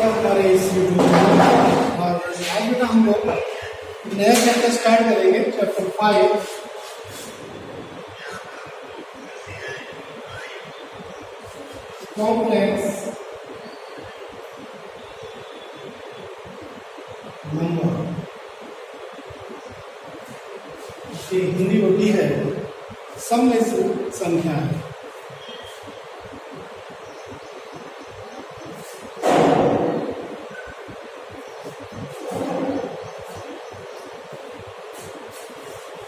आपका हमारे इस वीडियो में। और आज बेटा हम लोग नया चैप्टर स्टार्ट करेंगे, चैप्टर 5 कॉम्प्लेक्स नंबर। इसकी हिंदी होती है सम्मिश्र संख्या।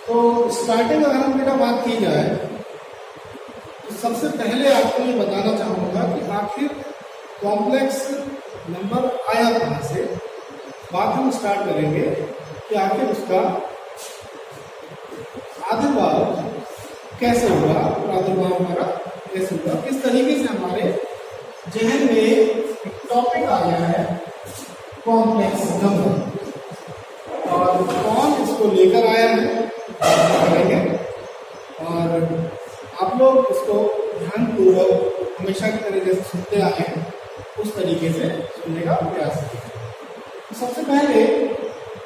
तो स्टार्टिंग अगर हम बेटा बात की जाए तो सबसे पहले आपको ये बताना चाहूँगा कि आखिर कॉम्प्लेक्स नंबर आया कहाँ से। बात हम स्टार्ट करेंगे कि आखिर उसका आविर्भाव कैसे हुआ, प्रादुर्भाव हमारा कैसे हुआ, किस तरीके से हमारे जहन में एक टॉपिक आ गया है कॉम्प्लेक्स नंबर और कौन इसको लेकर आया है करेंगे। और आप लोग इसको ध्यानपूर्वक हमेशा की तरह जैसे सुनते आए हैं उस तरीके से सुनने का प्रयास करें। तो सबसे पहले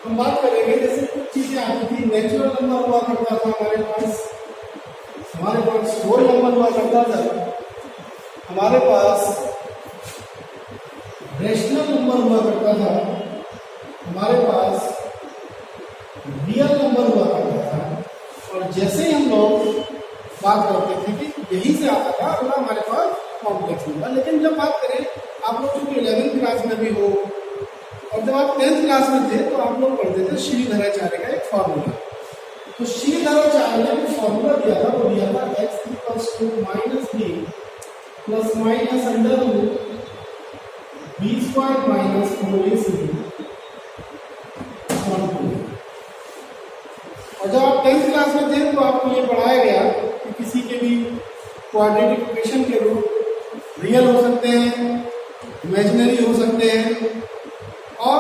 हम बात करेंगे, जैसे कुछ चीजें आती थी, नेचुरल नंबर हुआ करता था हमारे पास होल नंबर हुआ करता था, हमारे पास रेशनल नंबर हुआ करता था, हमारे पास रियल नंबर हुआ करता था। और जैसे ही हम लोग बात करते थे कि यही से आता था अगला हमारे पास कॉम्प्लेक्स नंबर। लेकिन जब बात करें, आप लोग चूंकि 11वीं क्लास में भी हो और जब आप 10th क्लास में थे तो आप लोग पढ़ते थे श्रीधराचार्य का एक फॉर्मूला। तो श्रीधराचार्य ने जो फॉर्मूला दिया था वो दिया था x = -b ± √b² - 4ac। और जब आप 10th क्लास में थे तो आपको ये पढ़ाया गया कि किसी के भी क्वाड्रेटिक इक्वेशन के रूट रियल हो सकते हैं, इमेजिनरी हो सकते हैं और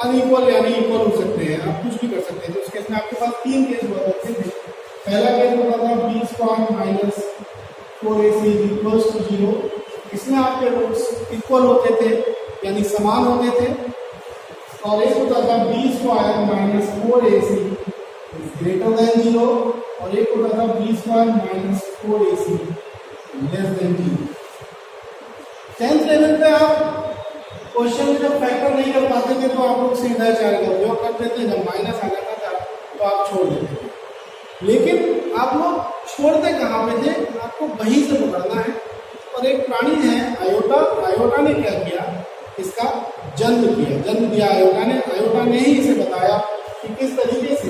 अनइक्वल यानी इक्वल हो सकते हैं। आप कुछ भी कर सकते हैं। तो उस केस में आपके पास 3 केस हुआ करते थे। पहला केस होता था b² - 4ac = 0। इसमें आपके रूट्स इक्वल होते थे यानी समान होते थे। और एक होता था b² - 4ac > 0 और एक होता था b² - 4ac <0। 10th लेवल पे आप क्वेश्चन में जब फैक्टर नहीं कर पाते थे तो आप लोग श्रीधराचार्य का उपयोग करते थे। जब माइनस आ जाता था तो आप छोड़ देते थे। लेकिन आप लोग छोड़ते कहाँ पे थे, आपको वहीं से पकड़ना है। और एक प्राणी है आयोटा, आयोटा ने क्या किया, इसका जन्म दिया आयोटा ने ही इसे बताया कि किस तरीके से।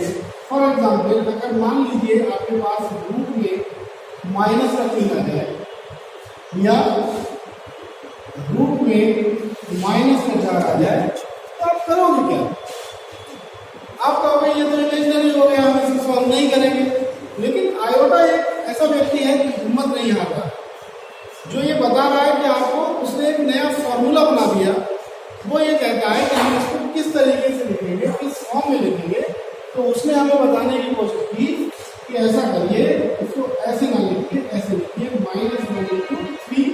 फॉर एग्जाम्पल, अगर मान लीजिए आपके पास रूट में माइनस का चिन्ह आ जाए या रूट में माइनस का 4 आ जाए तो आप करोगे क्या? आप कहोगे ये तो इमेजिनरी हो गया, हम इसे सॉल्व नहीं करेंगे। लेकिन आयोटा एक ऐसा व्यक्ति है कि हिम्मत नहीं हारता, जो ये बता रहा है कि आपको उसने एक नया फॉर्मूला बना दिया। वो ये कहता है कि हम इसको किस तरीके से लिखेंगे, किस फॉर्म में लिखेंगे। तो उसने हमें बताने की कोशिश की कि ऐसा करिए, इसको ऐसे ना लिखिए, ऐसे लिखिए -1 × 3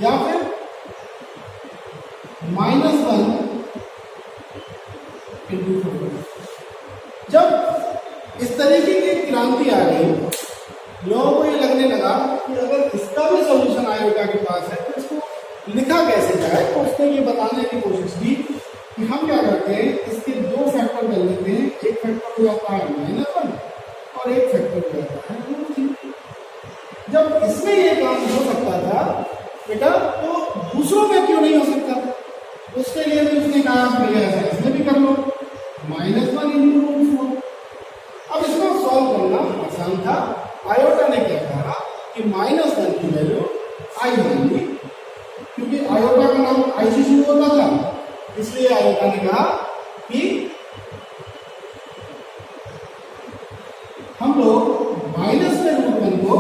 या फिर -1 × 4। जब इस तरीके की क्रांति आ गई, लोगों को ये लगने लगा कि अगर इसका भी सॉल्यूशन आयोटा के पास है तो इसको लिखा कैसे जाए। तो उसने ये बताने की कोशिश की कि हम क्या करते हैं, इसके 2 फैक्टर कर लेते हैं। एक फैक्टर हो जाता है -1 और एक फैक्टर हो जाता है √3। जब इसमें ये काम हो सकता था बेटा, तो दूसरों में क्यों नहीं हो सकता था? उसके लिए भी उसने कहा भैया ऐसा इसमें भी कर लो, -1 × √4। अब इसको सॉल्व करना आसान था। आयोटा ने क्या कहा कि -1 की वैल्यू आई मान ली, क्योंकि आयोटा का नाम आई से शुरू होता था, इसलिए आयोटा ने कहा कि हम लोग -√1 को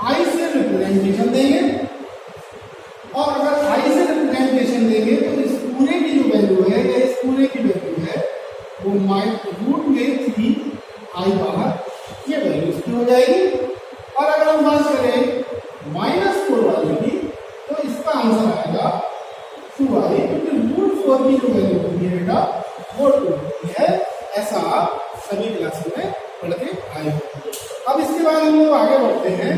आई से रिप्रेजेंटेशन देंगे। और अगर आई से रिप्रेजेंटेशन देंगे तो इस पूरे की जो वैल्यू है या इस पूरे की वैल्यू है वो √3i बाहर ये वैल्यू इसकी हो जाएगी। और अगर हम बात करें -4 वाले की तो इसका आंसर आएगा 2i, क्योंकि √4 की जो वैल्यू होती है बेटा वो 2 होती है। ऐसा आप सभी क्लासों में पढ़ के आए हो। अब इसके बाद हम लोग आगे बढ़ते हैं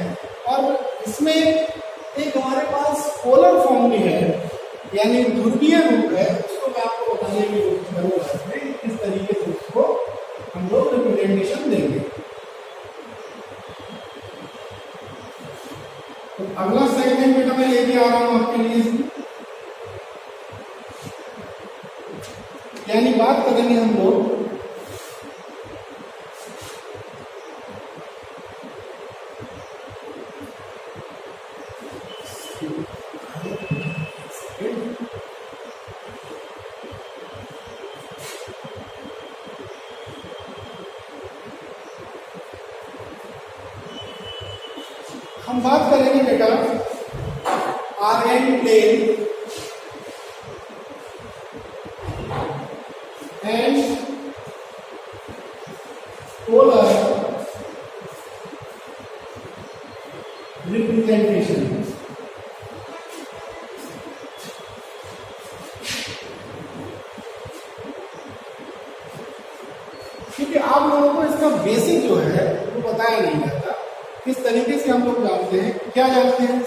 और इसमें एक हमारे पास पोलर फॉर्म भी है, यानी ध्रुवीय रूप है। उसको मैं आपको बताने की कोशिश करूंगा किस तरीके से उसको हम लोग रिप्रेजेंटेशन देंगे। तो अगला सेगमेंट बेटा मैं लेके आ रहा हूं आपके लिए, यानी बात करेंगे हम लोग बेटा RN plane and polar representation. क्योंकि आप लोगों को इसका बेसिक जो है वो बताया नहीं जाता, किस तरीके से हम लोग जानते हैं, क्या जानते हैं,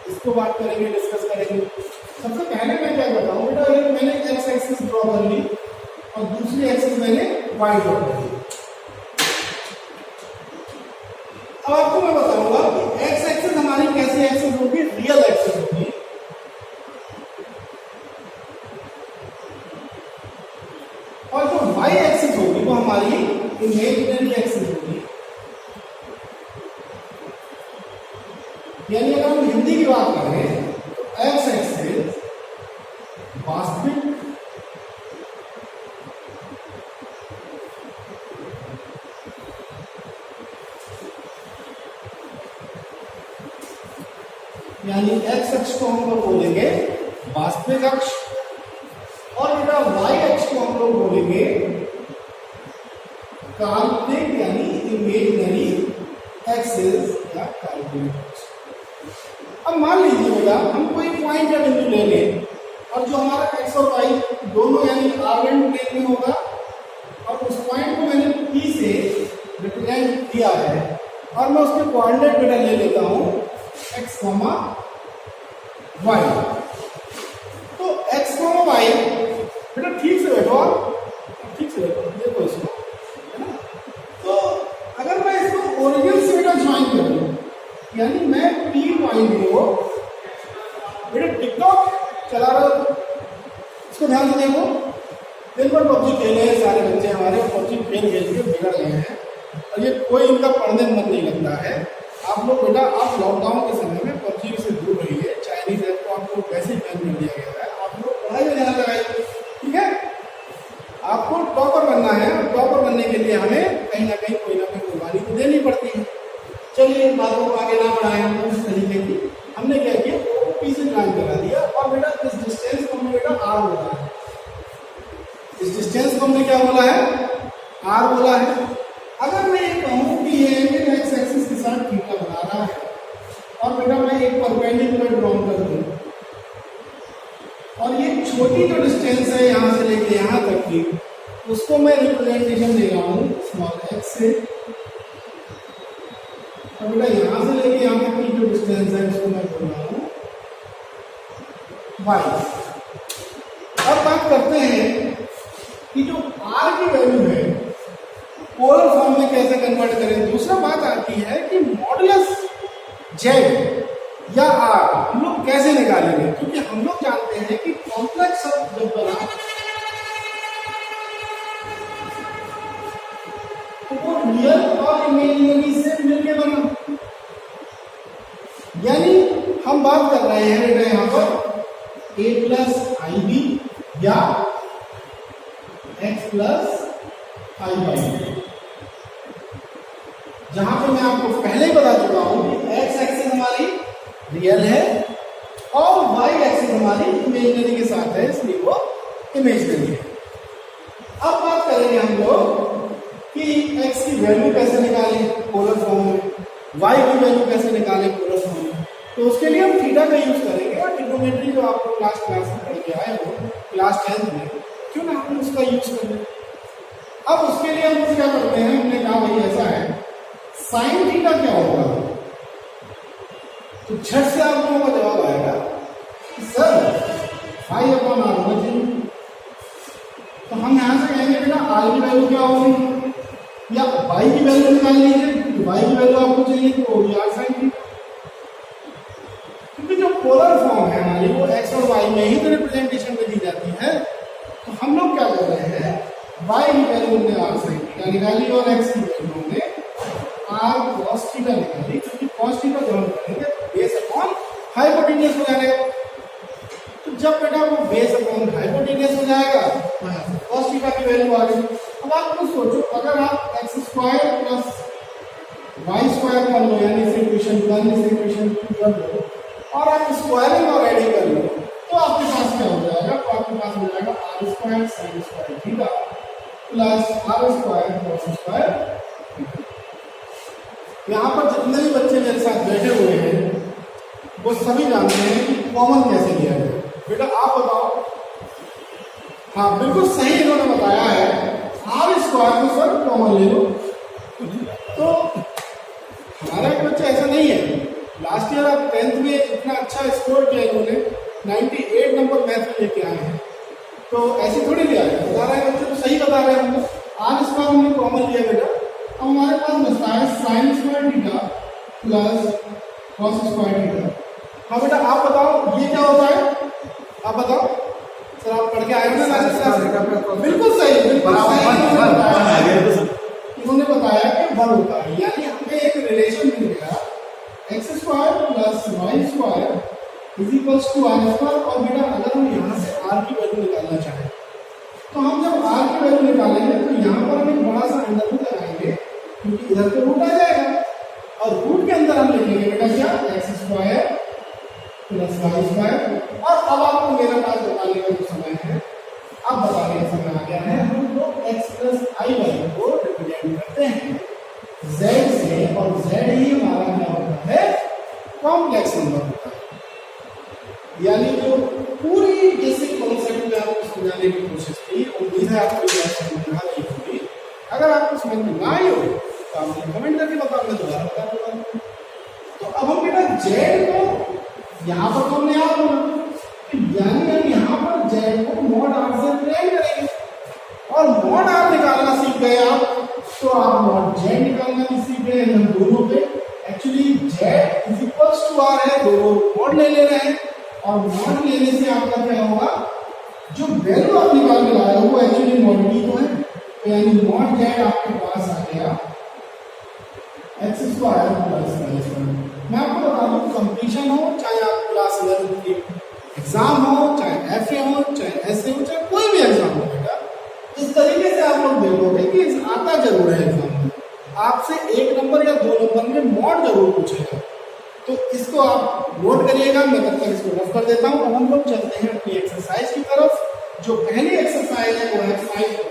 इसको बात करेंगे, डिस्कस करेंगे। सबसे पहले मैं क्या बताऊं बेटा, एक मैंने एक्स एक्सिस ड्रॉ कर ली और दूसरी एक्सिस मैंने वाई ड्रॉ कर ली। अब आपको मैं बताऊंगा कि एक्स एक्सिस हमारी कैसी एक्सिस होगी, रियल एक्सिस होगी, और जो वाई एक्सिस होगी वो हमारी इमेजिनरी एक्सिस होगी। यानी अगर हम हिंदी की बात करें तो एक्स एक्सिस वास्तविक यानी एक्स अक्ष को हम लोग बोलेंगे वास्तविक अक्ष, और बेटा वाई अक्ष को हम लोग बोलेंगे काल्पनिक यानी इमेजिनरी एक्सिस या काल्पनिक अक्ष। अब मान लीजिए बेटा हम कोई पॉइंट या बिंदु ले लें और जो हमारा एक्स और वाई दोनों यानी आर्गन प्लेन में होगा, और उस पॉइंट को मैंने P से रिप्रेजेंट किया है और मैं उसके कोऑर्डिनेट बेटा ले लेता हूं x, y। तो x, y बेटा ठीक से बैठो, आप ठीक से बैठो, देखो इसको, है ना। तो अगर मैं इसको ओरिजिन से बेटा ज्वाइन कर दूं, यानी मैं P पॉइंट को बेटा टिकटॉक चला रहा हूं, इसको ध्यान से देखो। दिन भर पबजी खेले हैं सारे बच्चे हमारे, पबजी खेल खेल के बिगड़ गए हैं और ये कोई इनका पढ़ने में मन नहीं लगता है। आप लोग बेटा आप लॉकडाउन के समय में पबजी से दूर रहिए, चाइनीज ऐप को आपको वैसे ही बैन कर दिया गया है, आप लोग पढ़ाई में ध्यान लगाइए, ठीक है। आपको टॉपर बनना है और टॉपर बनने के लिए हमें कहीं ना कहीं कोई ना कोई कुर्बानी तो देनी पड़ती है। चलिए इन बातों को आगे ना बढ़ाएं, हम इस तरीके की हमने क्या किया, P से ज्वाइन करा दिया और बेटा इस डिस्टेंस को हमने बेटा R बोला है, इस डिस्टेंस को हमने क्या बोला है, R बोला है। अगर मैं ये कहूं कि ये एक्स एक्सिस के साथ थीटा बना रहा है और बेटा मैं एक परपेंडिकुलर ड्रॉ कर दूं और ये छोटी जो डिस्टेंस है यहां से लेके यहां तक की, उसको मैं रिप्रेजेंटेशन दे रहा हूं स्मॉल x से, और बेटा यहां से लेके यहां तक की जो डिस्टेंस है उसको मैं बोल रहा हूं y। अब बात करते हैं कि जो r की वैल्यू है पोलर फॉर्म में कैसे कन्वर्ट करें। दूसरा बात आती है कि मॉडुलस z या r हम लोग कैसे निकालेंगे, क्योंकि हम लोग जानते हैं कि कॉम्प्लेक्स शब्द जब बना तो वो रियल और इमेजिनरी से मिलके बना। यानी हम बात कर रहे हैं बेटा यहाँ पर a प्लस आई बी या x प्लस आई बाई, जहां पे मैं आपको पहले ही बता चुका हूं कि x एक्सिस हमारी रियल है और y एक्सिस हमारी इमेजिनरी के साथ है, इसलिए वो इमेजिनरी है। अब बात करेंगे हम लोग कि x की वैल्यू कैसे निकालें पोलर फॉर्म में, y की वैल्यू कैसे निकालें पोलर फॉर्म में। तो उसके लिए हम थीटा का यूज करेंगे और ट्रिग्नोमेट्री जो आप लोग लास्ट क्लास में पढ़ के आए हो, क्लास 10 में, क्यों ना हम उसका यूज कर लें। अब उसके लिए हम क्या करते हैं, हमने कहा भाई ऐसा है, साइन थीटा क्या होगा, तो झट से आप लोगों का जवाब आएगा सर फाई अपॉन आर होगा जी। तो हम यहां से कहेंगे बेटा आर की वैल्यू क्या होगी, या वाई की वैल्यू निकाल लीजिए, वाई की वैल्यू आपको चाहिए तो वो भी आर साइन थीटा, क्योंकि जो पोलर फॉर्म है हमारी वो एक्स और वाई में ही तो रिप्रेजेंटेशन में दी जाती है। तो हम लोग क्या कर रहे हैं, वाई की वैल्यू हमने आर साइन थीटा निकाली और एक्स की वैल्यू हमने आर कॉस थीटा निकाली, क्योंकि कॉस थीटा जो हम करेंगे बेस अपॉन हाइपोटेन्यूज हो जाएगा। तो जब बेटा वो बेस अपॉन हाइपोटेन्यूज हो जाएगा कॉस थीटा की वैल्यू आ गई। अब आप कुछ सोचो, अगर आप X square plus Y square कर लो, यानी इसे इक्वेशन 1 इसे इक्वेशन 2 कर लो, और आप स्क्वायरिंग और एडिंग कर लो, तो आपके पास क्या हो जाएगा, तो आपके पास हो जाएगा R square sine square theta plus R square cos square. यहाँ पर जितने भी बच्चे मेरे साथ बैठे हुए हैं वो सभी जानते हैं कि कॉमन कैसे लिया जाए। बेटा आप बताओ, हाँ बिल्कुल सही इन्होंने बताया है, आर स्क्वायर को सर कॉमन ले लो। तो हमारा एक बच्चा ऐसा नहीं है, लास्ट ईयर आप 10th में इतना अच्छा स्कोर किया, इन्होंने 98 नंबर मैथ में लेके आए हैं, तो ऐसे थोड़ी लिया है, बता रहे हैं बच्चे तो सही बता रहे हैं हमको, आर स्क्वायर हमने कॉमन लिया बेटा। अब हमारे पास बचता है sign square theta plus cos square theta. हाँ बेटा आप बताओ ये क्या होता है, आप बताओ सर, आप पढ़ के आए हो ना लास्ट क्लास, बिल्कुल सही, बिल्कुल सही इन्होंने बताया कि वन होता है, यानी हमें एक रिलेशन मिल गया X square plus Y square is equals to R square. और बेटा अगर हम यहाँ से आर की वैल्यू निकालना चाहें तो हम जब आर की वैल्यू निकालेंगे तो यहाँ पर हम एक बड़ा सा अंडर रूट लगाएंगे, क्योंकि इधर तो रूट आ जाएगा, और रूट के अंदर हम लिखेंगे बेटा क्या, X square plus Y square. और अब आपको मेरा पास बताने का जो समय है, अब बताने का समय आ गया है, हम लोग एक्स प्लस आई वाई को रिप्रेजेंट करते हैं जेड से, और जेड ही हमारा क्या होता है, कॉम्प्लेक्स नंबर होता है। यानी जो पूरी बेसिक कॉन्सेप्ट में आपको समझाने की कोशिश की, उम्मीद है आपको यह समझ में आ रही होगी। अगर आपको समझ में ना आई हो तो आप कमेंट करके बताओ, मैं दोबारा बता दूंगा। तो अब हम बेटा जेड को यहाँ पर हमने यहाँ बोला, यानी हम यहाँ पर जेड को मॉड आर से रिप्रेजेंट करेंगे, और मॉड आर निकालना सीख गए आप, तो आप मॉड जेड निकालना भी सीख गए हम दोनों पे। Actually Z is equals to R है, दोनों मॉड ले रहे हैं, और मॉड लेने से आपका क्या होगा, जो वैल्यू आप निकाल के लाए हो वो एक्चुअली मॉड तो है, तो यानी मॉड जेड आपके पास आ गया X square plus Y square. मैं आपको बता दूं, कंपटीशन हो, चाहे आप क्लास 11 की एग्जाम हो, चाहे एफए हो, चाहे एसए हो, चाहे कोई भी एग्जाम हो बेटा, इस तरीके से आप लोग देखोगे कि आता जरूर है एग्जाम में, आपसे 1 नंबर या 2 नंबर में मॉड जरूर पूछेगा। तो इसको आप नोट करिएगा, मैं तब तक इसको रफ कर देता हूँ। अब हम लोग चलते हैं अपनी एक्सरसाइज की तरफ। जो पहली एक्सरसाइज है वो है 5.1।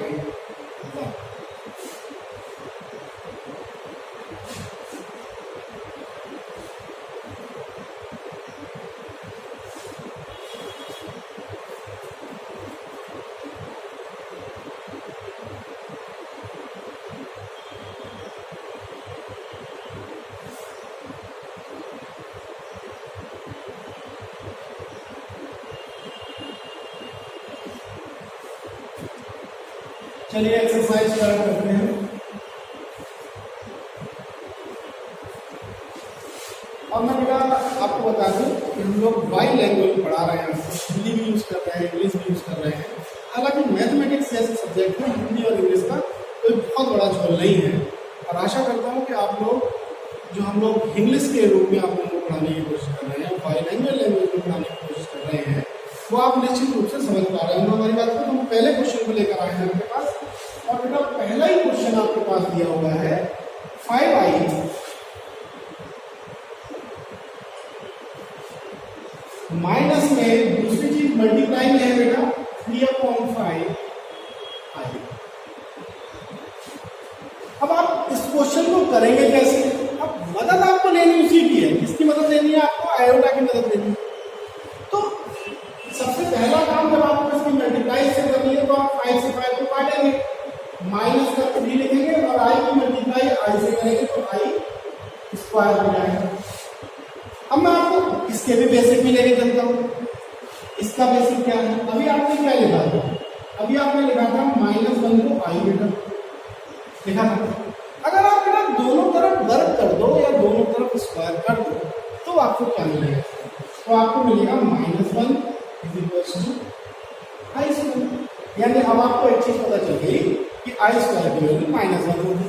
चलिए एक्सरसाइज स्टार्ट करते हैं। अब मैं बेटा आपको बता दूं कि हम लोग बाई लैंग्वेज पढ़ा रहे हैं, हिंदी भी यूज कर रहे हैं, इंग्लिश भी यूज कर रहे हैं। हालांकि मैथमेटिक्स जैसे सब्जेक्ट में हिंदी और इंग्लिश का कोई बहुत बड़ा झोल नहीं है, और आशा करता हूँ कि आप लोग जो हम लोग इंग्लिश के रूप में आप लोगों को पढ़ाने की कोशिश कर रहे हैं, बाई लैंग्वेज में पढ़ाने की कोशिश कर रहे हैं, वो आप निश्चित रूप से समझ पा रहे हैं हमारी बात को। तो हम पहले क्वेश्चन को लेकर आए हैं आपके पास, और बेटा पहला ही क्वेश्चन आपके पास दिया हुआ है 5i माइनस में दूसरी चीज मल्टीप्लाई में है बेटा 3/5i। अब आप इस क्वेश्चन को करेंगे कैसे, अब मदद आपको लेनी उसी की है, किसकी मदद लेनी है आपको, आयोटा की मदद लेनी है। तो 5 से करनी है तो आप 5 से 5 को काटेंगे, माइनस का 3 लिखेंगे और आई की मल्टीप्लाई आई से करेंगे तो आई स्क्वायर हो जाएगा। अब मैं आपको इसके भी बेसिक भी लेके चलता हूँ। इसका बेसिक क्या है? अभी आपने क्या लिखा था? अभी आपने लिखा था -1 को आई बेटा लिखा था। अगर आप बेटा दोनों तरफ वर्ग कर दो या दोनों तरफ स्क्वायर कर दो तो आपको क्या मिलेगा? तो आपको मिलेगा -1 आई स्क्वायर। यानी अब आपको एक चीज पता चल गई कि आई स्क्वायर की वैल्यू -1 होगी।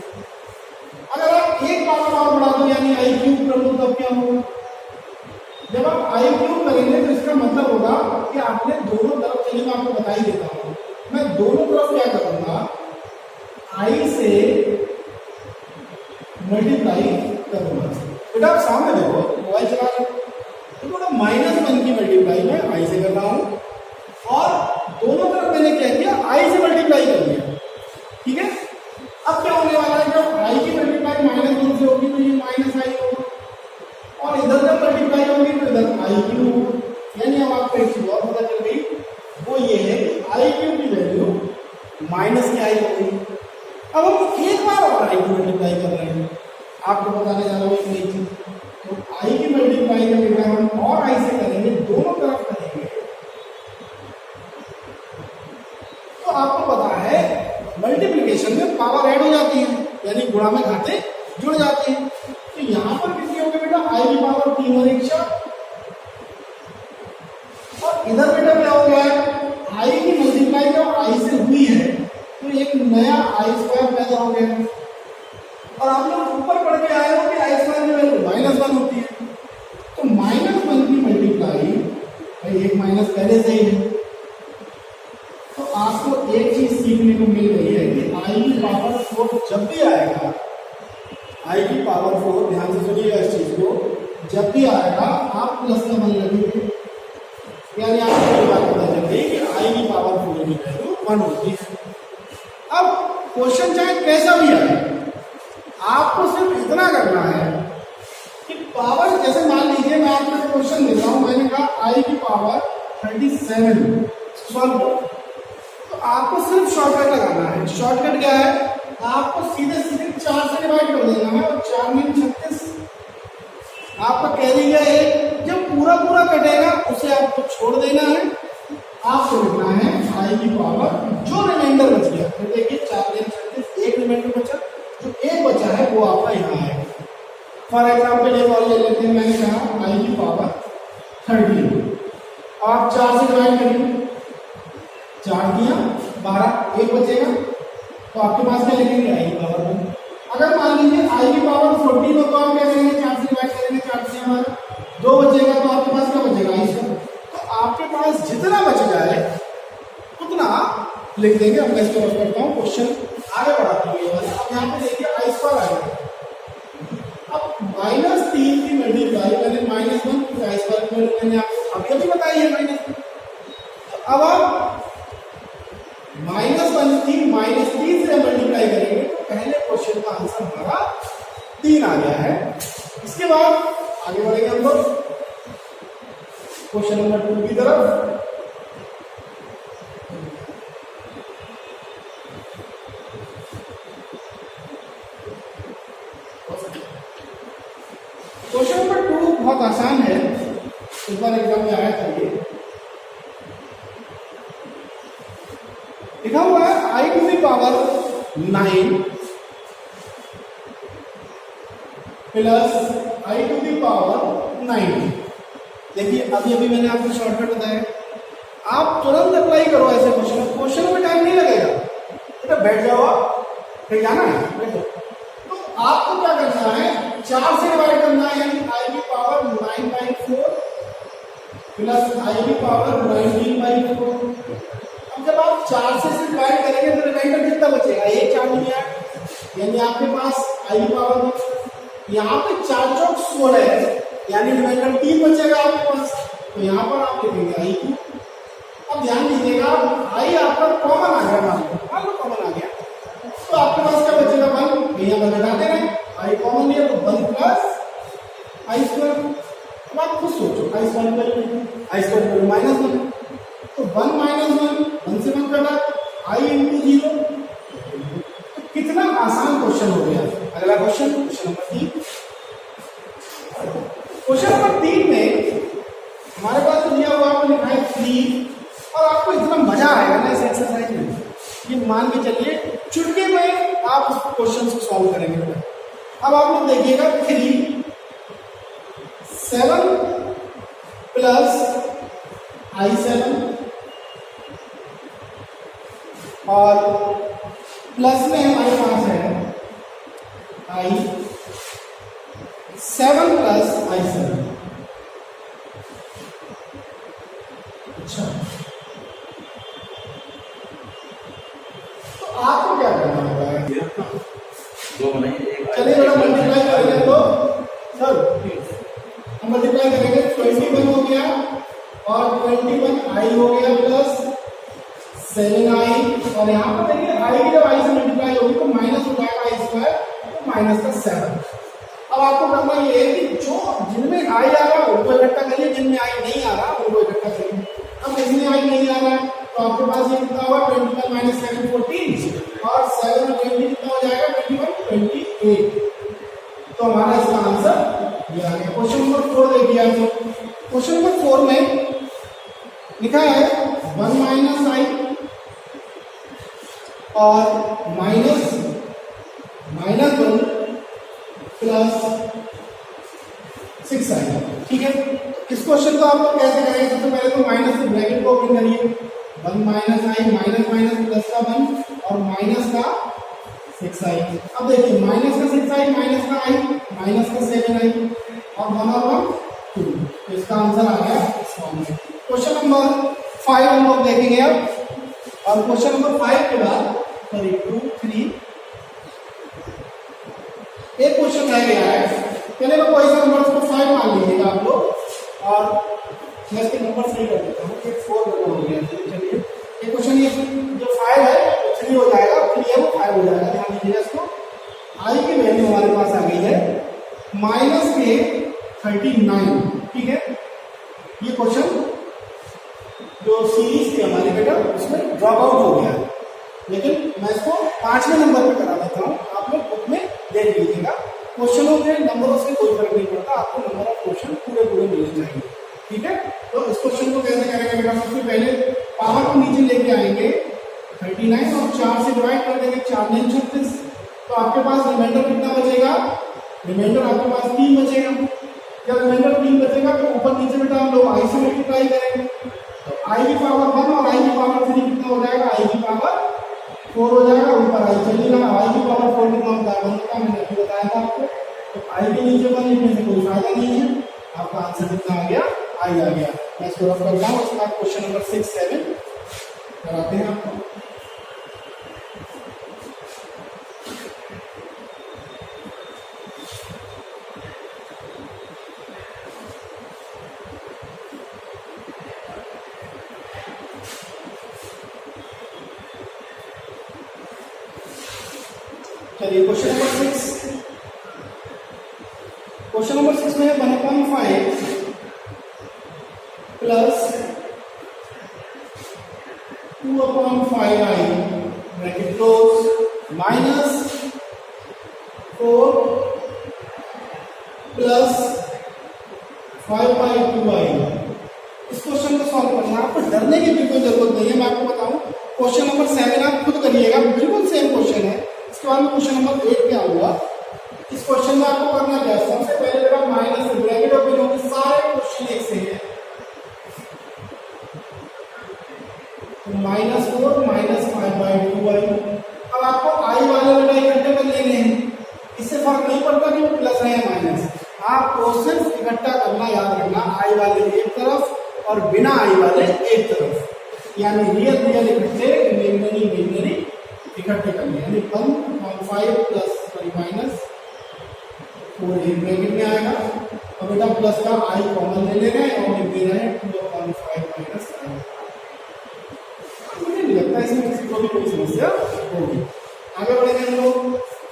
अगर आप एक पावर और बढ़ा दो यानी आई क्यूब कर दो तब क्या होगा? जब आप आई क्यूब करेंगे तो इसका मतलब होगा कि आपने दोनों तरफ, चलिए मैं आपको बता ही देता हूँ, मैं दोनों तरफ क्या करूंगा, आई से मल्टीप्लाई करूंगा। बेटा आप सामने देखो, मोबाइल चला रहे हो तो -1 की मल्टीप्लाई मैं आई से कर रहा हूं और दोनों तरफ मैंने क्या किया, आई से मल्टीप्लाई कर दिया। ठीक है, अब क्या होने वाला है, जब आई की मल्टीप्लाई -1 से होगी तो ये माइनस आई होगा और इधर जब मल्टीप्लाई होगी तो इधर आई क्यूब होगा। यानी अब आपको एक चीज और पता चल गई, वो ये है कि आई क्यूब की वैल्यू माइनस की आई होगी। अब हम एक बार और आई की मल्टीप्लाई कर रहे हैं, आपको बताने जा रहा हूँ एक नई चीज। तो आई की मल्टीप्लाई में बेटा हम और आई से करेंगे, दोनों तरफ करेंगे, तो आपको पता है मल्टीप्लिकेशन में पावर ऐड हो जाती है, यानी गुणा में घाते जुड़ जाते हैं। तो यहां पर कितनी होगी बेटा, आई की पावर 3 और 1 4, और इधर बेटा क्या हो गया है, आई की मल्टीप्लाई जो आई से हुई है तो एक नया आई स्क्वायर पैदा हो गया। और आप लोग ऊपर पढ़ के आए हो कि आई स्क्वायर की वैल्यू -1 होती है, तो -1 की मल्टीप्लाई भाई एक माइनस पहले से ही है। तो आपको एक चीज सीखने को मिल गई है कि आई की पावर 4 जब भी आएगा, आई की पावर 4, ध्यान से सुनिएगा इस चीज को, जब भी आएगा आप प्लस का मान रखेंगे, यानी आपको ये बात पता चल गई कि आई की पावर 4 की वैल्यू 1 होती है। अब क्वेश्चन चाहे कैसा भी आए, आपको सिर्फ इतना करना है कि पावर, जैसे मान लीजिए मैं आपको क्वेश्चन दे रहा हूं, मैंने कहा आई की पावर 37 सॉल्व करो, तो आपको सिर्फ शॉर्टकट लगाना है। शॉर्टकट क्या है, आपको सीधे सीधे 4 से डिवाइड कर देना है और 4 में 36 आपका कैरी गया एक। जब पूरा पूरा कटेगा उसे आपको छोड़ देना है, आपको लिखना है आई की पावर, जो रिमाइंडर बच गया, तो देखिए 4 में 36 एक रिमाइंडर बचा, जो एक बचा है वो आपका यहाँ आएगा। फॉर एग्जाम्पल एक और ले लेते हैं, मैंने कहा आई की पावर 30, आप 4 से डिवाइड करिए, 4 दिया 12, एक बचेगा तो आपके पास क्या लिखेंगे, आई की पावर 1। अगर मान लीजिए आई की पावर 14 हो तो आप क्या करेंगे, 4 से डिवाइड करेंगे, 4 से हमारा 2 बचेगा तो आपके पास क्या बचेगा, आई स्क्वायर। तो आपके पास जितना बच जाए उतना लिख देंगे। अब मैं इसको रख करता हूँ, क्वेश्चन आगे बढ़ाता हूँ। अब यहाँ पे देखिए आई स्क्वायर आएगा, अब -3 की मल्टीप्लाई मैंने -1 आई स्क्वायर की वैल्यू मैंने आपको अभी अभी बताई है -3। अब आप -3 से मल्टीप्लाई करेंगे तो पहले क्वेश्चन का आंसर हमारा 3 आ गया है। इसके बाद आगे बढ़ेंगे हम लोग क्वेश्चन नंबर 2 की तरफ। क्वेश्चन नंबर 2 बहुत आसान है, इस बार एग्जाम में आया था। ये लिखा हुआ है I to the power 9 plus I to the power 9। देखिए अभी अभी मैंने आपको शॉर्टकट बताया, आप तुरंत अप्लाई करो ऐसे क्वेश्चन में टाइम नहीं लगेगा, बेटा बैठ जाओ, आप फिर जाना है बैठो। तो आपको क्या करना है, 4 से डिवाइड करना है, यानी आई की पावर 9/4 प्लस आई की पावर 19/4। अब जब आप 4 से डिवाइड करेंगे तो रिमाइंडर कितना बचेगा, 1 4 नहीं है, यानी आपके पास आई की पावर, यहाँ पे 4 चौक 16 है, यानी रिमाइंडर 3 बचेगा आपके पास, तो यहाँ पर आप लिखेंगे आई क्यूब। अब ध्यान दीजिएगा, आई आपका कॉमन आ गया, मान लो कॉमन आ गया, तो आपके पास क्या बचेगा 1, यहाँ पर घटा देना, आई कॉमन लिया तो 1 प्लस आई स्क्वायर। अब आप खुद सोचो, आई स्क्वायर -1, तो 1 - 1, 1 से 1 आई इंटू 0। तो कितना आसान क्वेश्चन हो गया। अगला question, question number 3। Question number 3 में हमारे पास तो दिया हुआ आपको लिखा है 3, और आपको इतना मजा आएगा ना इस एक्सरसाइज में कि मान के चलिए चुटकी में आप क्वेश्चन को सॉल्व करेंगे। अब आप लोग देखिएगा 3 7 प्लस i7 और प्लस में हमारे पास है i7 प्लस i7। अच्छा, तो आपको क्या करना होगा? दो बनाइए, चलिए बेटा मल्टीप्लाई करेंगे तो सर हम मल्टीप्लाई करेंगे 21 हो गया और 21i हो गया प्लस 7i, और यहाँ पर देखिए i की जब i से मल्टीप्लाई होगी तो माइनस हो जाएगा i स्क्वायर, तो माइनस का 7। अब आपको करना ये है कि जो जिनमें i आ रहा है उनको इकट्ठा करिए, जिनमें i नहीं आ रहा उनको इकट्ठा करिए। अब इसमें i नहीं आ रहा है तो आपके पास ये कितना होगा 21 माइनस 7 14, और 7 और 20 कितना हो जाएगा 21 28। तो हमारा इसका आंसर ये आ गया। क्वेश्चन नंबर 4 देखिए आप। क्वेश्चन नंबर 4 में लिखा है 1 माइनस i और माइनस 1 प्लस 6i। ठीक है, इस क्वेश्चन को आप लोग कैसे करेंगे? सबसे पहले तो माइनस से ब्रैकेट को ओपन करिए, 1 minus i minus minus plus का 1 और माइनस का 6i। अब देखिए माइनस का 6i माइनस का i माइनस का 7i और 1 और 1 2, तो इसका आंसर आ गया इस फॉर्म में। क्वेश्चन नंबर 5 हम लोग देखेंगे अब, और क्वेश्चन नंबर 5 के बाद 2 3 एक क्वेश्चन रह गया है। चलिए कोई सा नंबर को 5 मान लीजिएगा आप लोग, और मैं इसके नंबर सही कर देता हूँ कि 4 हो गया। चलिए ये क्वेश्चन, ये जो 5 है वो 3 हो जाएगा, फिर ये वो 5 हो जाएगा। ध्यान दीजिएगा इसको। आई की वैल्यू हमारे पास आ गई है माइनस के 39। ठीक है, ये क्वेश्चन जो सीरीज थी हमारी बेटा उसमें ड्रॉप आउट हो गया, लेकिन मैं इसको 5वें नंबर पे करा देता हूँ, आप लोग बुक में देख लीजिएगा। क्वेश्चनों के नंबरों से कोई फर्क नहीं पड़ता, आपको नंबर ऑफ क्वेश्चन पूरे पूरे मिलने चाहिए। ठीक है, तो इस क्वेश्चन को कैसे करेंगे बेटा? सबसे पहले पावर को नीचे लेके आएंगे 39 और 4 से डिवाइड कर देंगे, 4 9 36, तो आपके पास रिमाइंडर कितना बचेगा? रिमाइंडर आपके पास 3 बचेगा। जब रिमाइंडर 3 बचेगा तो ऊपर नीचे बेटा हम लोग आई से मल्टीप्लाई करेंगे, तो आई की पावर 1 और आई की पावर 3 कितना हो जाएगा? आई की पावर 4 हो जाएगा, ऊपर आई चलेगा। आई की पावर 4 कितना होता है? 1 का, मैंने अभी बताया था आपको। तो आई के नीचे 1 लिखने से कोई फायदा नहीं है, आपका आंसर कितना आ गया? आई आ गया। मैं इसको रफ करता हूँ, उसके बाद क्वेश्चन नंबर 6 7 कराते हैं आपको। चलिए क्वेश्चन नंबर 6, क्वेश्चन नंबर 6 में 1/5 plus 2/5i bracket close minus 4 plus 5/2i। इस क्वेश्चन को सॉल्व करना है, आपको डरने की बिल्कुल जरूरत नहीं है। मैं आपको बताऊं, क्वेश्चन नंबर 7 आप खुद करिएगा, बिल्कुल सेम क्वेश्चन है। इसके बाद में क्वेश्चन नंबर 8 क्या हुआ? इस क्वेश्चन में आपको करना क्या है? सबसे पहले बेटा माइनस ब्रैकेट ओपन होगी, सारे क्वेश्चन एक से हैं, -4 माइनस 5/2i। अब आपको आई वाले बेटा इकट्ठे कर लेने हैं, इससे फर्क नहीं पड़ता कि वो प्लस है या माइनस, आपको सिर्फ इकट्ठा करना, याद रखना, आई वाले एक तरफ और बिना आई वाले एक तरफ, यानी रियल रियल इकट्ठे, इमेजिनरी इमेजिनरी इकट्ठे करने, यानी 1/5 प्लस माइनस 4 एक ब्रैकेट में आएगा, और बेटा प्लस का आई कॉमन ले ले रहे हैं और लिख दे रहे हैं 2/5 माइनस। मुझे नहीं लगता इसमें किसी को भी कोई समस्या होगी। आगे बढ़ेंगे हम लोग।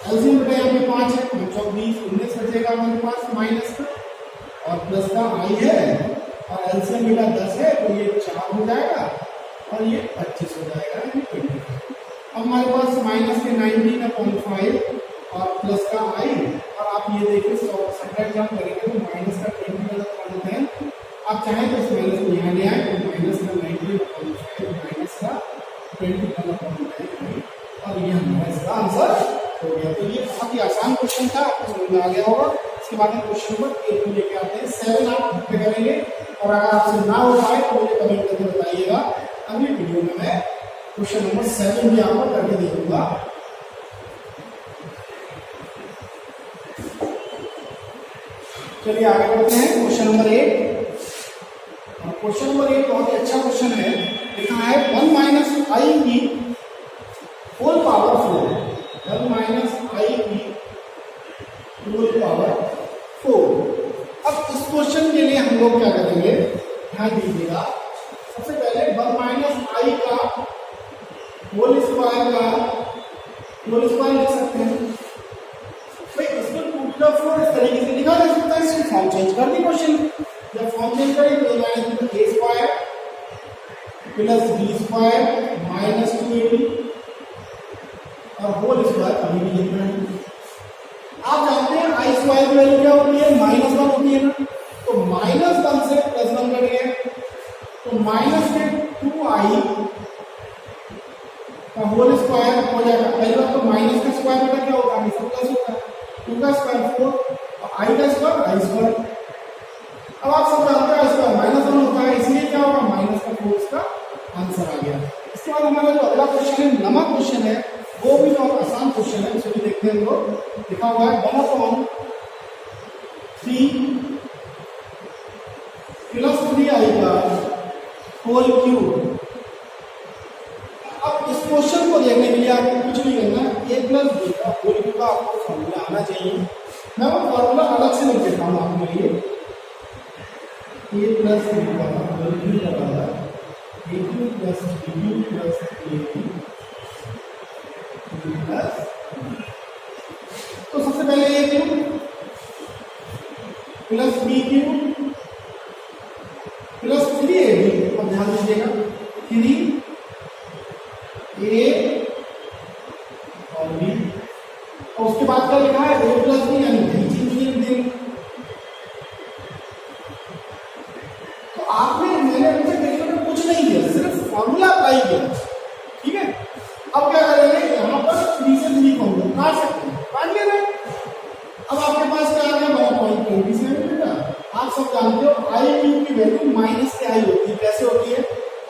एलसीएम बेटा यहाँ पे 5 है, 5 और 20 19 बचेगा हमारे पास माइनस का, और प्लस का आई है, और एलसीएम बेटा 10 है तो ये 4 हो जाएगा, और ये 25 हो जाएगा, यानी 25। अब हमारे पास माइनस के 19/5 और प्लस का i, और आप ये देखिए सब्ट्रैक्ट जब करेंगे तो माइनस का 20/10, आप चाहें तो इस माइनस को यहाँ ले आए तो माइनस का 19/5 माइनस का 20/10, और ये हमारा इसका आंसर हो गया। तो ये बहुत ही आसान क्वेश्चन था, आपको समझ में आ गया होगा। इसके बाद हम क्वेश्चन नंबर 8 को लेके आते हैं। 7 आप पे करेंगे, और अगर आपसे ना हो पाए तो मुझे कमेंट करके बताइएगा, अगली वीडियो में मैं क्वेश्चन नंबर 7 भी आपको करके दे दूंगा। चलिए आगे बढ़ते हैं। क्वेश्चन नंबर 8, और क्वेश्चन नंबर 8 बहुत ही अच्छा क्वेश्चन है। लिखा है 1 माइनस आई की होल पावर 4, 1 माइनस आई की होल पावर 4। अब इस क्वेश्चन के लिए हम लोग क्या करेंगे, ध्यान दीजिएगा। सबसे पहले 1 माइनस आई का होल स्क्वायर लिख सकते हैं। भाई इसको 2/4 इस तरीके से लिखा जा सकता है, इसकी फॉर्म चेंज कर दी क्वेश्चन। जब फॉर्म चेंज करें तो a square plus b square minus 2ab, और होल स्क्वायर कभी भी लिखना है। आप जानते हैं आई स्क्वायर की वैल्यू क्या होती है, -1 होती है ना, तो -1 से +1 कट गया, तो माइनस के 2i का होल स्क्वायर हो जाएगा। पहले बात तो माइनस का स्क्वायर बेटा क्या होगा, हमेशा प्लस होता है, 2 का स्क्वायर 4, और i का स्क्वायर i स्क्वायर। अब आप सब जानते हैं स्क्वायर -1 होता है, इसलिए क्या होगा, माइनस का 4 इसका आंसर आ गया। इसके बाद हमारा जो अगला क्वेश्चन है, नमक क्वेश्चन है, वो भी बहुत आसान क्वेश्चन है, इसको भी देखते हैं हम लोग। लिखा हुआ है 1/3 प्लस 3i का होल क्यूब। अब इस क्वेश्चन को देखने के लिए आपको कुछ नहीं करना, a प्लस b का होल क्यूब का आपको फॉर्मूला आना चाहिए। मैं वो फॉर्मूला अलग से लिख देता हूँ आपके लिए। a प्लस b का होल क्यूब बराबर a3 plus b plus a3 plus, तो सबसे पहले a cube plus b cube plus 3ab, और ध्यान दीजिएगा 3a और b, और उसके बाद क्या लिखा है a प्लस b, यानी यही चीज लिख देंगे। तो आपने मैंने उनसे देखने में कुछ नहीं किया, सिर्फ फॉर्मूला अप्लाई किया, ठीक है। अब क्या करेंगे, यहाँ पर 3 से 3 को काट सकते हैं, काट लेना। अब आपके पास क्या आ गया, 1.27 बेटा। आप सब जानते हो आई क्यूब की वैल्यू माइनस के आई होती है। कैसे होती है,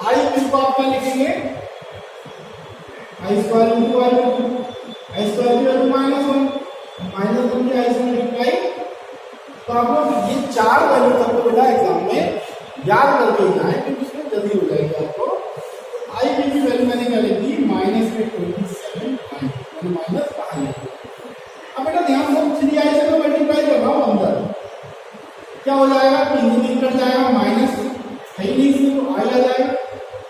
आई क्यूब को आप क्या लिखेंगे, आई स्क्वायर इंटू आई क्यूब, आई स्क्वायर की वैल्यू -1 की आई से मल्टीप्लाई। तो आप लोग ये 4 वैल्यू तक को बेटा एग्जाम में याद करके ही आए, क्योंकि उसमें जल्दी हो जाएगी आपको। आई क्यूब की वैल्यू मैंने क्या लिखी, -27i, माइनस आई। अब बेटा ध्यान दो, 3i से तो मल्टीप्लाई कर रहा हूँ अंदर, क्या हो जाएगा, 3 से 3 कट जाएगा, माइनस है ही नहीं इसमें, तो आई आ जाएगा।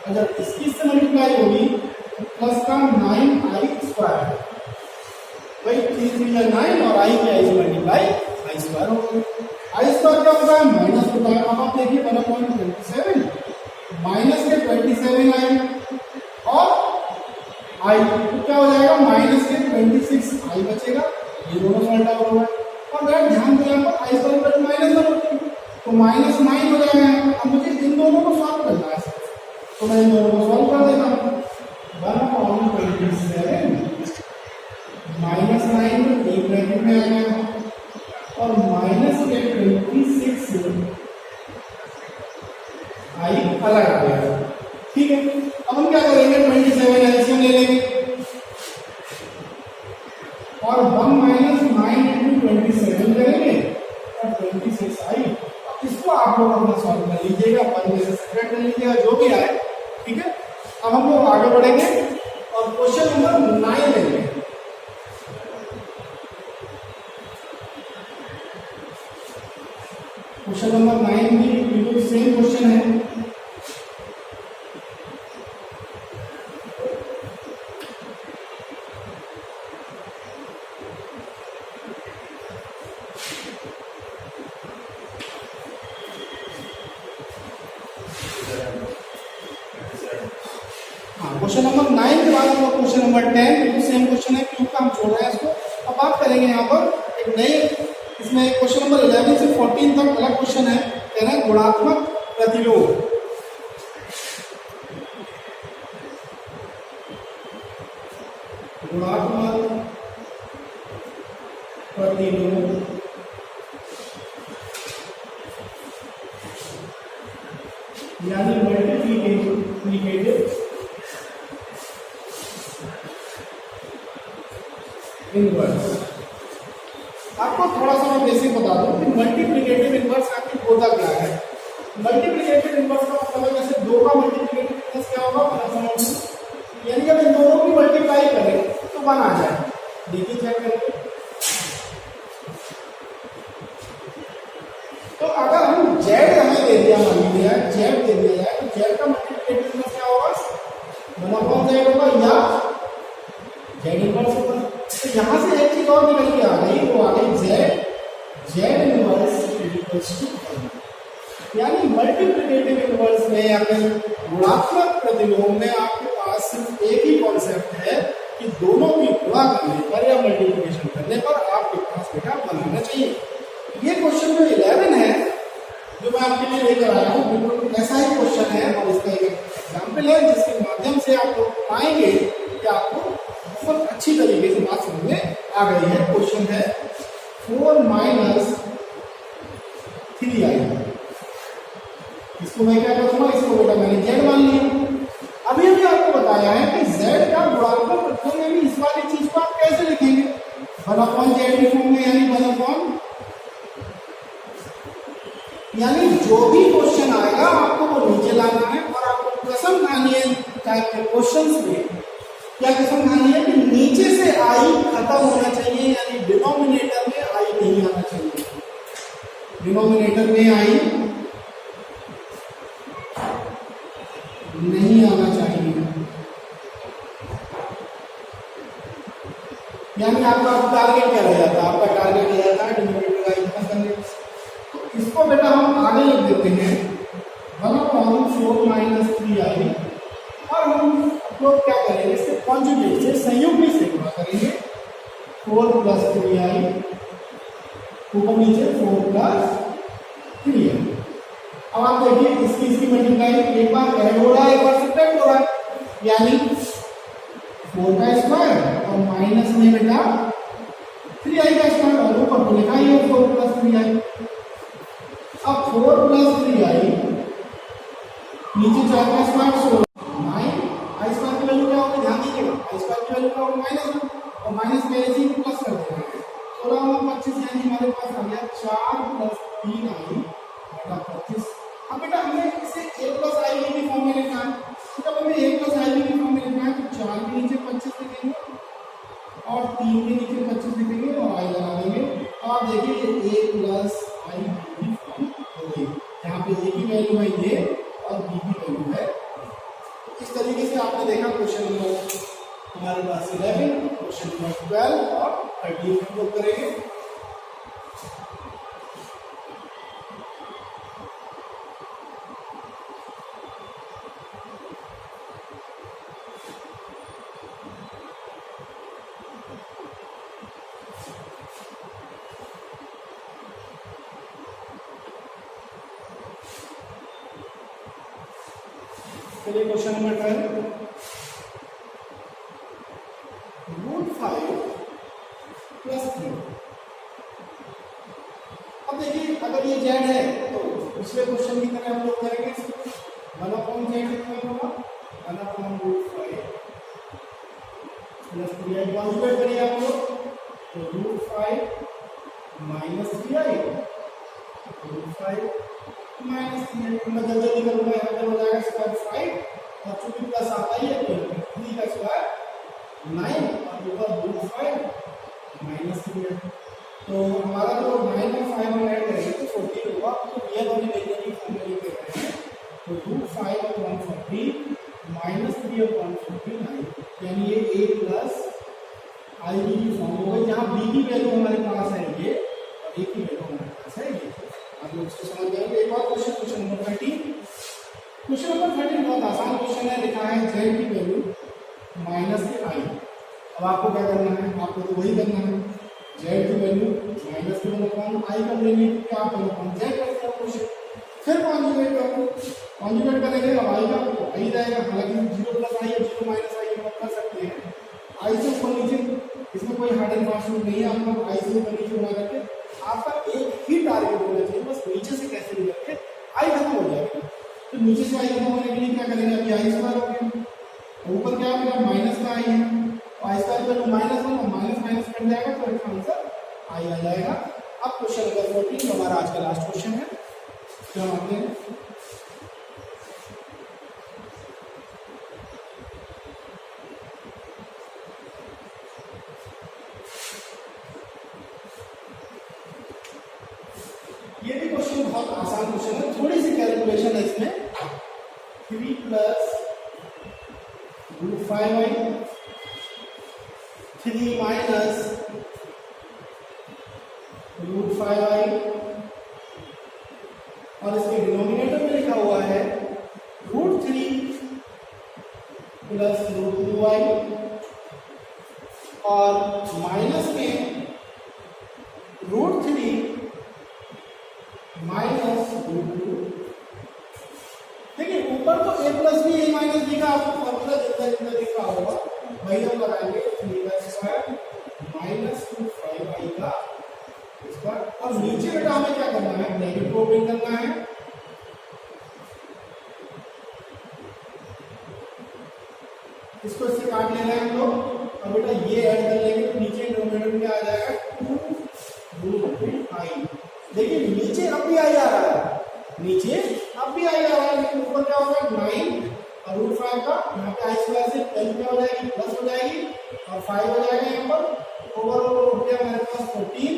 अगर इसकी से मल्टीप्लाई होगी तो प्लस का 9i स्क्वायर, भाई 3 3 या 9, और आई की आई से मल्टीप्लाई आई स्क्वायर होगा। आई स्क्वायर क्या होता है, माइनस होता है। अब आप देखिए 1/27 माइनस के 27i और आई, तो क्या हो जाएगा, माइनस के 26i बचेगा, ये दोनों सॉल्व आउट हुआ है। और अगर ध्यान दें यहाँ पर आई स्क्वायर पर -1 होती है, तो -9 हो जाएगा। अब मुझे इन दोनों को सॉल्व करना है, तो मैं इन दोनों को सॉल्व कर देता हूँ। 1/27 -9 तो एक ब्रैकेट में आ गया, और माइनस के 26 आई अलग आ गया, ठीक है। अब हम क्या करेंगे, 27 एलसीएम ले लेंगे, और 1 - 9 × 27 करेंगे, और 26 आई। इसको आप लोग अपना सॉल्व कर लीजिएगा, 1 में से सेपरेट कर लीजिएगा, जो भी आए, ठीक है। अब हम लोग आगे बढ़ेंगे और क्वेश्चन नंबर 9 लेंगे। क्वेश्चन नंबर 9 भी बिल्कुल सेम क्वेश्चन है। हाँ, क्वेश्चन नंबर 9 के बाद हम लोग क्वेश्चन नंबर 10, बिल्कुल सेम क्वेश्चन है, क्यूब का हम छोड़ रहे हैं इसको। अब बात करेंगे यहाँ पर एक नए, इसमें क्वेश्चन नंबर 11 से 14 तक अलग क्वेश्चन है, कह रहे हैं गुणात्मक प्रतिलोम। गुणात्मक प्रतिलोम यानी मल्टीप्लिकेटिव इनवर्स। आपको थोड़ा सा मैं बेसिक बता दूं कि मल्टीप्लिकेटिव इनवर्स आखिर होता क्या है। मल्टीप्लिकेटिव इनवर्स का मतलब है जैसे 2 का मल्टीप्लिकेटिव इनवर्स क्या होगा, यानी जब इन दोनों की मल्टीप्लाई करें तो 1 आ जाए। देखिए चेक करेंगे, तो अगर हम z हमें दे दिया, मान लीजिए z दे दिया जाए, तो z का मल्टीप्लिकेटिव इनवर्स क्या होगा, 1/z होगा या z इनवर्स होगा। तो यहाँ से एक चीज और निकल के आ गई, वो आ गई z इनवर्स इक्वल्स टू 1। यानी मल्टीप्लिकेटिव इनवर्स में या फिर गुणात्मक प्रतिलोम में आपके पास सिर्फ एक ही कॉन्सेप्ट है कि दोनों की गुणा करने पर या मल्टीप्लिकेशन करने पर आपके पास बेटा बनाना चाहिए। ये क्वेश्चन जो 11 है जो मैं आपके लिए लेकर आया हूँ, बिल्कुल ऐसा ही क्वेश्चन है और इसका एक एग्जाम्पल है जिसके माध्यम से आप लोग पाएंगे कि आपको बहुत अच्छी तरीके से बात समझ में आ गई है। क्वेश्चन है 4 - 3i। इसको मैं क्या करूंगा, इसको बेटा मैंने z मान लिया। अभी अभी आपको बताया है कि z का गुणात्मक प्रतिलोम, यानी इस वाली चीज को आप कैसे लिखेंगे, 1/z के फॉर्म में, यानी 1/, यानी जो भी क्वेश्चन आएगा आपको वो नीचे लाना है और आपको कसम खानी है टाइप के क्वेश्चंस में। क्या कसम खानी है कि नीचे से आई खत्म होना चाहिए, यानी डिनोमिनेटर में आई नहीं आना चाहिए। डिनोमिनेटर में आई नहीं आना चाहिए, यानी आपका टारगेट क्या रह जाता है, आपका टारगेट रह जाता है डिनोमिनेटर आई खत्म करने। तो इसको बेटा हम आगे लिख देते हैं 1/4 - 3i, और हम लोग क्या करेंगे, इसके कॉन्जुगेट से, संयुग्मी से गुणा करेंगे। 4 + 3i, ऊपर नीचे 4 + 3i। अब आप देखिए इसकी मल्टीप्लाई एक बार ऐड हो रहा है, एक बार सब्ट्रैक्ट हो रहा है, यानी 4 का स्क्वायर और माइनस में बेटा 3i का स्क्वायर, और ऊपर तो लिखा ही है 4 + 3i। अब 4 + 3i, नीचे 4 का स्क्वायर 16, आई स्क्वायर की वैल्यू क्या होगी, ध्यान दीजिएगा, आई स्क्वायर की वैल्यू क्या होगी, -1, और माइनस में ऐसे ही प्लस कर देना है। 16 और 25, यानी हमारे पास आ गया 4 + 3i बटा 25। अब बेटा हमें इसे a + ib की फॉर्म में लिखना है, तो जब हमें a + ib की फॉर्म में लिखना है तो 4 के नीचे 25 लिखेंगे और 3 के नीचे 25 लिखेंगे और i लगा देंगे। तो आप देखिए ये a + ib की फॉर्म हो गई, यहाँ पे a की वैल्यू है ये और b की वैल्यू है। इस तरीके से आपने देखा क्वेश्चन नंबर हमारे पास 11, क्वेश्चन नंबर 12 और 13 हम लोग करेंगे। चलिए क्वेश्चन नंबर 12, √5 + 3। अब देखिए अगर ये z है तो पिछले क्वेश्चन की तरह हम लोग करेंगे, 1/z कितना होगा, 1/√5 + 3i कॉन्जुगेट करिए आप लोग, तो √5 - 3i, √5 - 3i। मैं जल्दी करूंगा, यहाँ पे हो जाएगा स्क्वायर 5 और चूंकि प्लस आता ही है तो 3 का स्क्वायर 9 और ऊपर √5 - 3i। तो हमारा जो 9 और 5 हम ऐड करेंगे तो 14 होगा। तो ये वाली वैल्यू की फॉर्मूला लेके आए हैं, तो √5/40 - 3/49, यानी ये a + ib की फॉर्म हो गई, जहाँ b की वैल्यू हमारे पास है ये और a की वैल्यू हमारे पास है ये। आप लोग इसको समझ जाएंगे। एक और question, question number 13। Question number 13 बहुत आसान क्वेश्चन है, लिखा है z की वैल्यू माइनस के आई। अब आपको क्या करना है, आपको तो वही करना है, जेड की वैल्यू माइनस के 1 आई कर लेंगे, क्या आप 1 जेड करते हैं क्वेश्चन। फिर कॉन्जुगेट करेंगे, अब आई का तो आई रहेगा, हालांकि 0 प्लस आई और 0 माइनस आई हम कर सकते हैं। आई से ऊपर नीचे, इसमें कोई हार्ड एंड फास्ट रूल नहीं है, आपको आई से ऊपर नीचे बना करके आपका एक ही टारगेट होना चाहिए, बस नीचे से कैसे भी करके आई खत्म हो जाएगा। तो नीचे से आई खत्म होने के लिए क्या करेंगे, अभी आई स्क्वायर हो गया, ऊपर क्या है माइनस का आई है, आई स्क्वायर पर minus one, minus minus cut जाएगा तो इसका आंसर आई आ जाएगा। अब क्वेश्चन नंबर 14 हमारा आज का लास्ट क्वेश्चन है, जो हम आते हैं ये भी क्वेश्चन बहुत आसान क्वेश्चन है, थोड़ी सी कैलकुलेशन है इसमें। 3 plus root 5i 3 minus root 5i और इसके डिनोमिनेटर में लिखा हुआ है रूट 3 प्लस रूट 2i और माइनस में रूट 3 माइनस रूट 2। देखिए ऊपर तो a plus B a minus B का आपको फॉर्मूला जितना दिखा होगा वही हम लगाएंगे, 3 स्क्वायर माइनस 5i का स्क्वायर। और नीचे बेटा हमें क्या करना है, नेगेटिव को ओपन करना है, इसको इससे काट लेना है हम लोग। और बेटा ये ऐड कर लेंगे तो नीचे डिनोमिनेटर में आ जाएगा 2 रूट 3i। देखिए नीचे अब भी आई आ रहा है, नीचे अब भी आई आ रहा है, लेकिन ऊपर क्या होगा 9 और रूट 5 का यहाँ पे आई स्क्वायर से 10 क्या हो जाएगी, प्लस हो जाएगी और 5 हो जाएगा यहाँ पर, ओवरऑल हो गया हमारे पास 14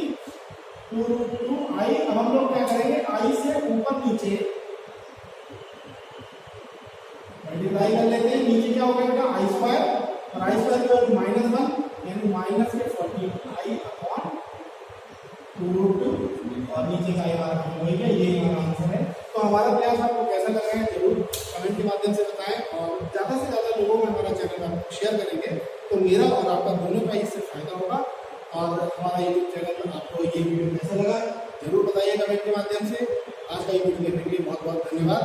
2 रूट 2 आई। अब हम लोग क्या करेंगे, आई से ऊपर नीचे मल्टीप्लाई कर लेते हैं, नीचे क्या होगा बेटा आई स्क्वायर और आई स्क्वायर की वैल्यू -1 यानी माइनस के 14i अपॉन 2 रूट 2 और नीचे का वही है, ये हमारा आंसर है। तो हमारा प्रयास आपको कैसा लगा है जरूर कमेंट के माध्यम से बताएं, और ज़्यादा से ज़्यादा लोगों में हमारा चैनल आपको शेयर करेंगे तो मेरा और आपका दोनों का इससे फायदा होगा। और हमारा यूट्यूब चैनल आपको ये वीडियो कैसा लगा जरूर बताइए कमेंट के माध्यम से। आज का ये वीडियो देखने के लिए बहुत बहुत धन्यवाद।